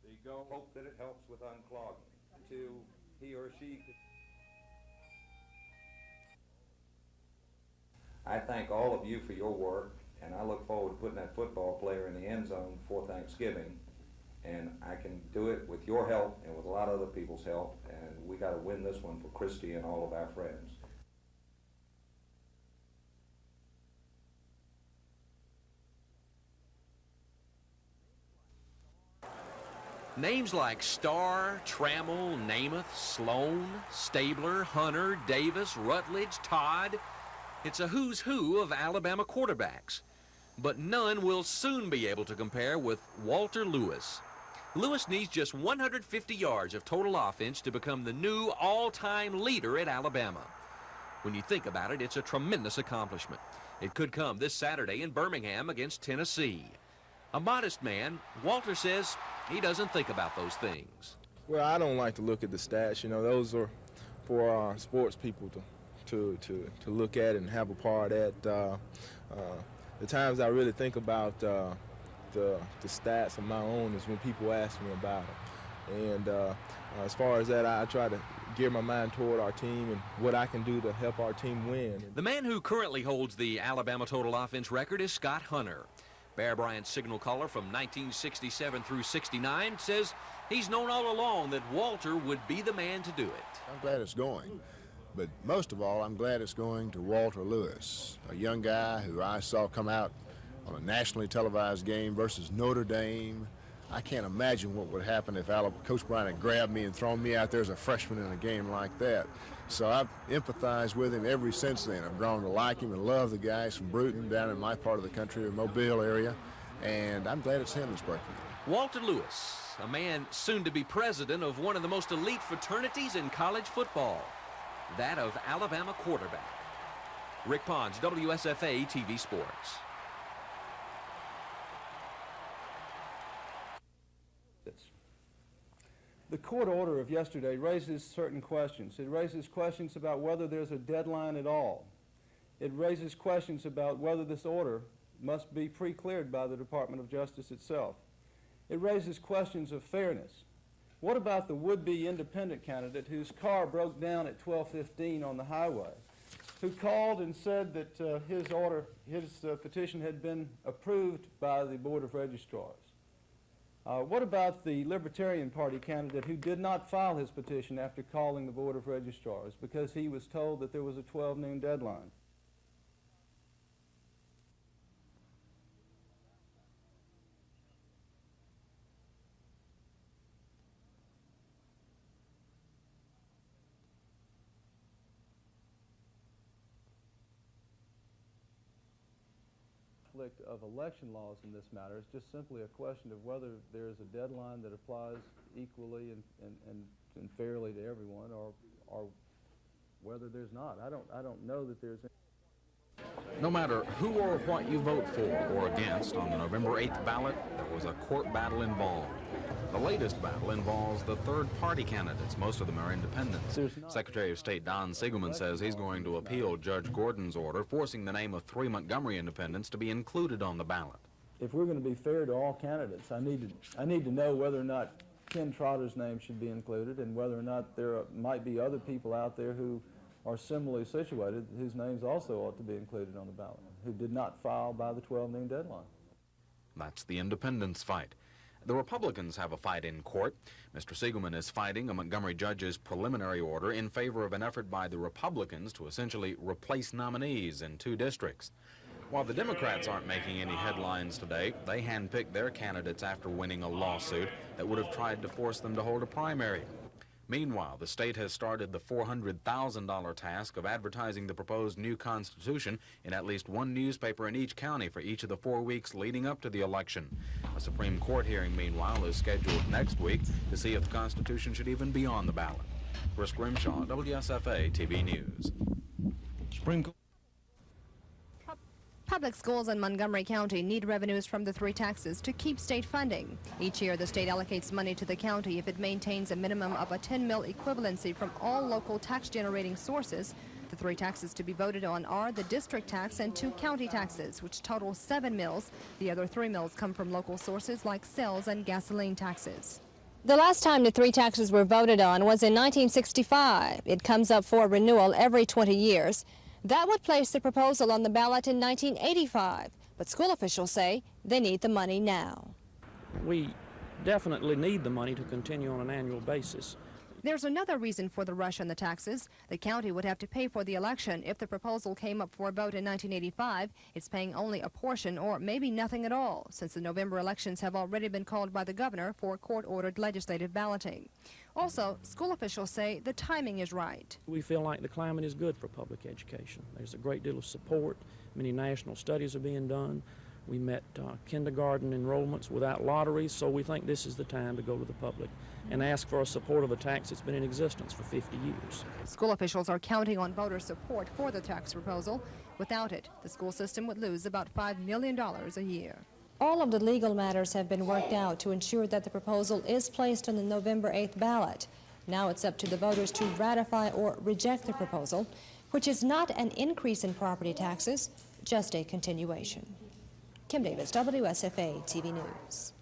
Speaker 8: there you go. Hope that it helps with unclogging. To he or she could. I thank all of you for your work, and I look forward to putting that football player in the end zone before Thanksgiving. And I can do it with your help and with a lot of other people's help, and we got to win this one for Christy and all of our friends.
Speaker 3: Names like Starr, Trammell, Namath, Sloan, Stabler, Hunter, Davis, Rutledge, Todd. It's a who's who of Alabama quarterbacks. But none will soon be able to compare with Walter Lewis. Lewis needs just 150 yards of total offense to become the new all-time leader at Alabama. When you think about it, it's a tremendous accomplishment. It could come this Saturday in Birmingham against Tennessee. A modest man, Walter says he doesn't think about those things.
Speaker 17: Well, I don't like to look at the stats. You know, those are for sports people to look at and have a part at. The times I really think about the stats of my own is when people ask me about them. And as far as that, I try to gear my mind toward our team and what I can do to help our team win.
Speaker 3: The man who currently holds the Alabama total offense record is Scott Hunter. Bear Bryant's signal caller from 1967 through 69 says he's known all along that Walter would be the man to do it.
Speaker 7: I'm glad it's going, but most of all, I'm glad it's going to Walter Lewis, a young guy who I saw come out on a nationally televised game versus Notre Dame. I can't imagine what would happen if Coach Bryant had grabbed me and thrown me out there as a freshman in a game like that. So I've empathized with him ever since then. I've grown to like him and love the guys from Bruton down in my part of the country, the Mobile area, and I'm glad it's him that's breaking it.
Speaker 3: Walter Lewis, a man soon to be president of one of the most elite fraternities in college football, that of Alabama quarterback. Rick Pons, WSFA TV Sports.
Speaker 15: The court order of yesterday raises certain questions. It raises questions about whether there's a deadline at all. It raises questions about whether this order must be pre-cleared by the Department of Justice itself. It raises questions of fairness. What about the would-be independent candidate whose car broke down at 12:15 on the highway, who called and said that his petition had been approved by the Board of Registrars? What about the Libertarian Party candidate who did not file his petition after calling the Board of Registrars because he was told that there was a 12 noon deadline? Of election laws in this matter. It's just simply a question of whether there is a deadline that applies equally and fairly to everyone, or whether there's not. I don't know that there's.
Speaker 11: No matter who or what you vote for or against on the November 8th ballot, there was a court battle involved. The latest battle involves the third-party candidates. Most of them are independents. Secretary of State Don Siegelman says he's going to appeal Judge Gordon's order forcing the name of 3 Montgomery independents to be included on the ballot.
Speaker 15: If we're going to be fair to all candidates, I need to know whether or not Ken Trotter's name should be included and whether or not there might be other people out there who are similarly situated whose names also ought to be included on the ballot, who did not file by the 12 noon deadline.
Speaker 11: That's the independents' fight. The Republicans have a fight in court. Mr. Siegelman is fighting a Montgomery judge's preliminary order in favor of an effort by the Republicans to essentially replace nominees in 2 districts. While the Democrats aren't making any headlines today, they handpicked their candidates after winning a lawsuit that would have tried to force them to hold a primary. Meanwhile, the state has started the $400,000 task of advertising the proposed new Constitution in at least 1 newspaper in each county for each of the 4 weeks leading up to the election. A Supreme Court hearing, meanwhile, is scheduled next week to see if the Constitution should even be on the ballot. Chris Grimshaw, WSFA TV News.
Speaker 10: Supreme Court. Public schools in Montgomery County need revenues from the 3 taxes to keep state funding. Each year, the state allocates money to the county if it maintains a minimum of a 10 mil equivalency from all local tax-generating sources. The 3 taxes to be voted on are the district tax and 2 county taxes, which total 7 mills. The other 3 mills come from local sources like sales and gasoline taxes. The last time the 3 taxes were voted on was in 1965. It comes up for renewal every 20 years. That would place the proposal on the ballot in 1985, but school officials say they need the money now.
Speaker 16: We definitely need the money to continue on an annual basis.
Speaker 10: There's another reason for the rush on the taxes. The county would have to pay for the election. If the proposal came up for a vote in 1985, it's paying only a portion or maybe nothing at all, since the November elections have already been called by the governor for court-ordered legislative balloting. Also, school officials say the timing is right.
Speaker 16: We feel like the climate is good for public education. There's a great deal of support. Many national studies are being done. We met kindergarten enrollments without lotteries, so we think this is the time to go to the public and ask for a support of a tax that's been in existence for 50 years.
Speaker 10: School officials are counting on voter support for the tax proposal. Without it, the school system would lose about $5 million a year. All of the legal matters have been worked out to ensure that the proposal is placed on the November 8th ballot. Now it's up to the voters to ratify or reject the proposal, which is not an increase in property taxes, just a continuation. Kim Davis, WSFA TV News.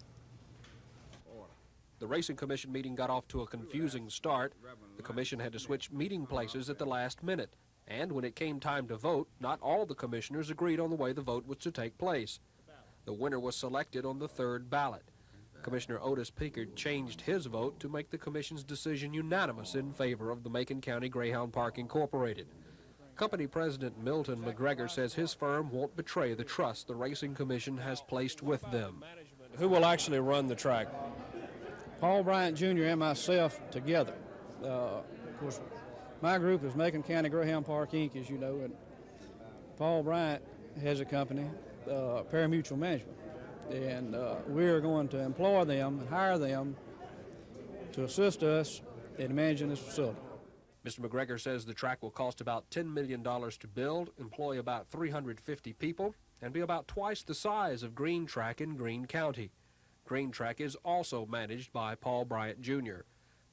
Speaker 9: The Racing Commission meeting got off to a confusing start. The commission had to switch meeting places at the last minute. And when it came time to vote, not all the commissioners agreed on the way the vote was to take place. The winner was selected on the 3rd ballot. Commissioner Otis Pickard changed his vote to make the commission's decision unanimous in favor of the Macon County Greyhound Park Incorporated. Company President Milton McGregor says his firm won't betray the trust the Racing Commission has placed with them.
Speaker 18: Who will actually run the track?
Speaker 19: Paul Bryant Jr. and myself together. Of course, my group is Macon County Greyhound Park, Inc., as you know, and Paul Bryant has a company, Parimutual Management, and we're going to employ them and hire them to assist us in managing this facility.
Speaker 9: Mr. McGregor says the track will cost about $10 million to build, employ about 350 people, and be about twice the size of Green Track in Greene County. Green Track is also managed by Paul Bryant Jr.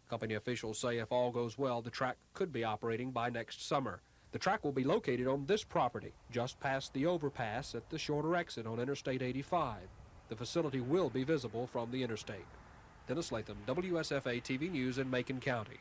Speaker 9: Company officials say if all goes well, the track could be operating by next summer. The track will be located on this property, just past the overpass at the shorter exit on Interstate 85. The facility will be visible from the interstate. Dennis Latham, WSFA TV News in Macon County.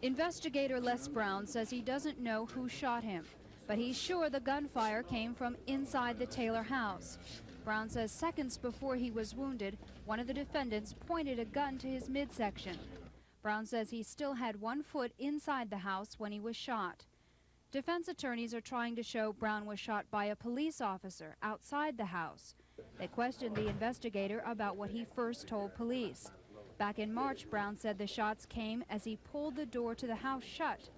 Speaker 5: Investigator Les Brown says he doesn't know who shot him, but he's sure the gunfire came from inside the Taylor house. Brown says seconds before he was wounded, one of the defendants pointed a gun to his midsection. Brown says he still had 1 foot inside the house when he was shot. Defense attorneys are trying to show Brown was shot by a police officer outside the house. They questioned the investigator about what he first told police. Back in March, Brown said the shots came as he pulled the door to the house shut.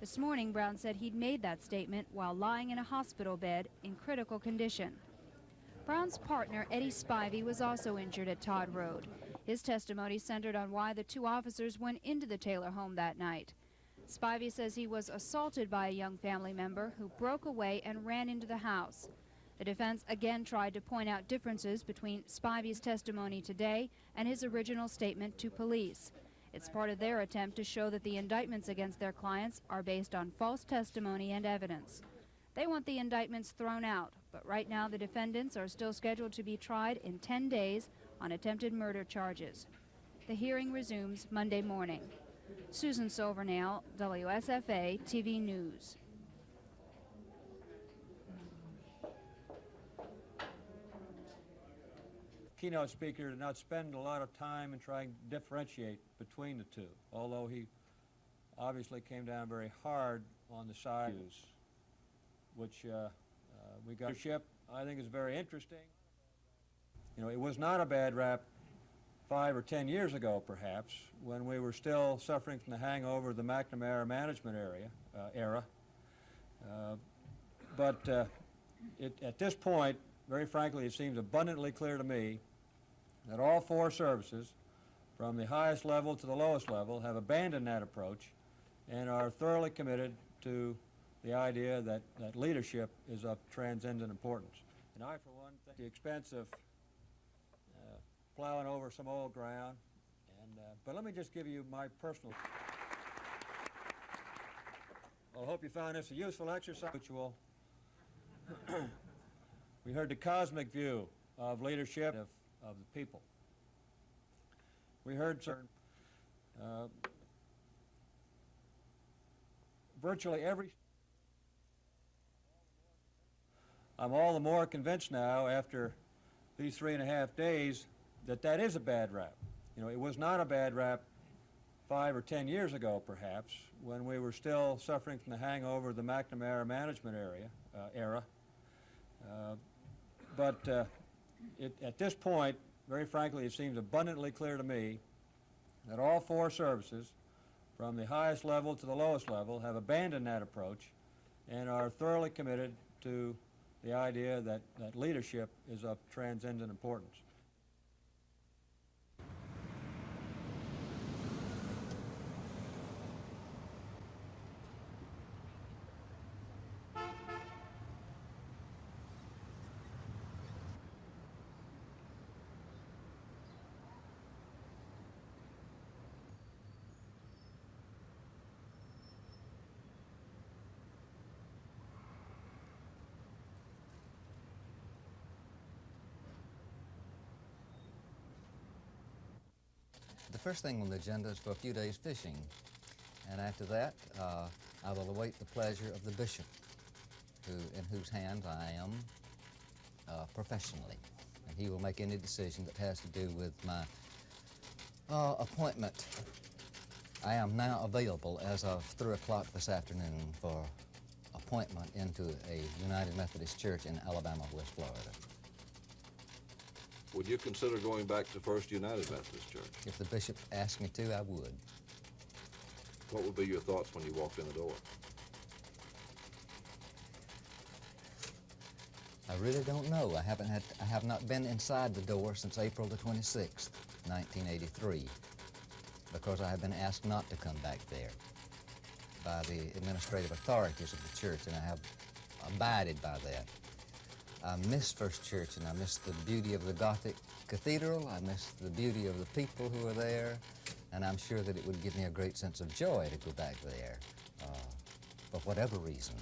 Speaker 5: This morning, Brown said he'd made that statement while lying in a hospital bed in critical condition. Brown's partner, Eddie Spivey, was also injured at Todd Road. His testimony centered on why the 2 officers went into the Taylor home that night. Spivey says he was assaulted by a young family member who broke away and ran into the house. The defense again tried to point out differences between Spivey's testimony today and his original statement to police. It's part of their attempt to show that the indictments against their clients are based on false testimony and evidence. They want the indictments thrown out, but right now the defendants are still scheduled to be tried in 10 days on attempted murder charges. The hearing resumes Monday morning. Susan Silvernail, WSFA TV News.
Speaker 20: Keynote speaker did not spend a lot of time in trying to differentiate between the two, although he obviously came down very hard on the sides, which we got. Leadership, I think, is very interesting. You know, it was not a bad rap 5 or 10 years ago, perhaps, when we were still suffering from the hangover of the McNamara management era. But at this point, very frankly, it seems abundantly clear to me that all 4 services, from the highest level to the lowest level, have abandoned that approach and are thoroughly committed to the idea that leadership is of transcendent importance. And I, for one, think the expense of plowing over some old ground. But let me just give you my personal... Well, I hope you found this a useful exercise. We heard the cosmic view of leadership of the people. We heard virtually every... I'm all the more convinced now, after these 3.5 days, that is a bad rap. You know, it was not a bad rap 5 or 10 years ago, perhaps, when we were still suffering from the hangover of the McNamara management era. But at this point, very frankly, it seems abundantly clear to me that all 4 services, from the highest level to the lowest level, have abandoned that approach and are thoroughly committed to the idea that leadership is of transcendent importance.
Speaker 21: The first thing on the agenda is for a few days fishing, and after that I will await the pleasure of the bishop, in whose hands I am professionally, and he will make any decision that has to do with my appointment. I am now available as of 3 o'clock this afternoon for appointment into a United Methodist Church in Alabama, West Florida.
Speaker 22: Would you consider going back to First United Methodist Church?
Speaker 21: If the bishop asked me to, I would.
Speaker 22: What would be your thoughts when you walked in the door?
Speaker 21: I really don't know. I have not been inside the door since April the 26th, 1983, because I have been asked not to come back there by the administrative authorities of the church, and I have abided by that. I miss First Church, and I miss the beauty of the Gothic cathedral. I miss the beauty of the people who are there, and I'm sure that it would give me a great sense of joy to go back there, for whatever reason.